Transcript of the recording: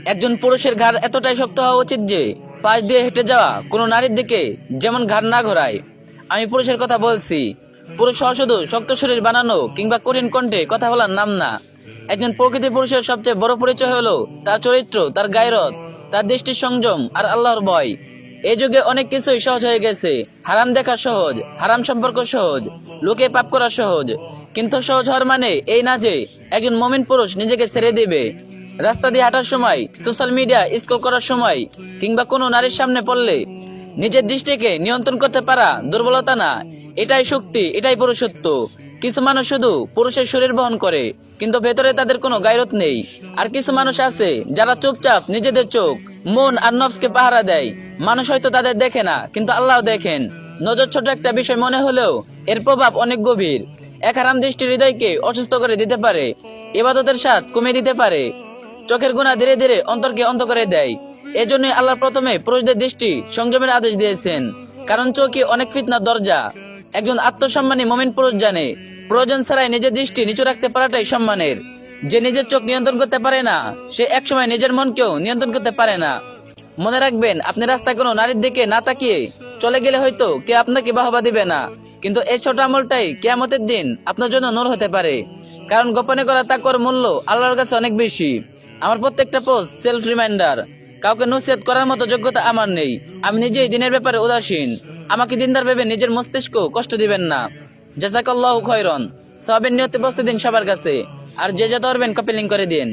একজন পুরুষের ঘাড় এতটাই শক্ত হওয়া উচিত যে পাশ দিয়ে হেঁটে যাওয়া কোনো নারীর দিকে যেমন ঘাড় না ঘোরায়। আমি পুরুষের কথা বলছি। পুরুষ হওয়া শুধু শক্ত শরীর বানানো কিংবা কঠিন কণ্ঠে কথা বলার নাম না। একজন প্রকৃতি পুরুষের সবচেয়ে বড় পরিচয় হলো তার চরিত্র, তার গায়রত, তার দৃষ্টির সংযম আর আল্লাহর ভয়। এই যুগে অনেক কিছুই সহজ হয়ে গেছে। হারাম দেখা সহজ, হারাম সম্পর্ক সহজ, লোকে পাপ করা সহজ। কিন্তু সহজ হওয়ার মানে এই না যে একজন মুমিন পুরুষ নিজেকে ছেড়ে দিবে। রাস্তা দিয়ে হাঁটার সময়, সোশ্যাল মিডিয়া স্ক্রল করার সময় কিংবা কোনো নারীর সামনে পড়লে নিজের দৃষ্টিকে নিয়ন্ত্রণ করতে পারা দুর্বলতা না, এটাই শক্তি, এটাই পুরুষত্ব। কিছু মানুষ শুধু পুরুষের শরীর বহন করে কিন্তু ভেতরে তাদের কোনো গায়রত নেই। আর কিছু মানুষ আছে যারা চুপচাপ নিজেদের চোখ, মন আর নফসকে পাহারা দেয়। মানুষ হয়তো তাদের দেখে না কিন্তু আল্লাহ দেখেন। নজর ছোট একটা বিষয় মনে হলেও এর প্রভাব অনেক গভীর। এক হারাম দৃষ্টি হৃদয়কে অসুস্থ করে দিতে পারে, ইবাদতের স্বাদ কমিয়ে দিতে পারে, চোখের গুণা ধীরে ধীরে অন্তরকে অন্ধ করে দেয়। এজন্যই আল্লাহ প্রথমে পুরুষদের দৃষ্টি সংযমের আদেশ দিয়েছেন, কারণ চোখই অনেক ফিতনার দরজা। একজন আত্মসম্মানী মুমিন পুরুষ জানে প্রয়োজন ছাড়াই নিজের দৃষ্টি নিচু রাখতে পারাটাই সম্মানের। যে নিজের চোখ নিয়ন্ত্রণ করতে পারে না সে একসময় নিজের মনকেও নিয়ন্ত্রণ করতে পারে না। মনে রাখবেন, আপনি রাস্তায় কোনো নারীর দিকে না তাকিয়ে চলে গেলে হয়তো কে আপনাকে বাহবা দিবে না, কিন্তু এই ছোট আমলটাই কিয়ামতের দিন আপনার জন্য নূর হতে পারে। কারণ গোপনে করা তাকওয়ার মূল্য আল্লাহর কাছে অনেক বেশি। আমার প্রত্যেকটা পোস্ট সেলফ রিমাইন্ডার। কাউকে নসিহত করার মতো যোগ্যতা আমার নেই। আমি নিজেই দিনের ব্যাপারে উদাসীন। আমাকে দিনদার ভেবে নিজের মস্তিষ্ক কষ্ট দিবেন না। জাযাকাল্লাহু খায়রান। সওয়াবের নিয়তে পৌঁছে দিন সবার কাছে। আর যে যত পারবেন কপি লিংক করে দিন।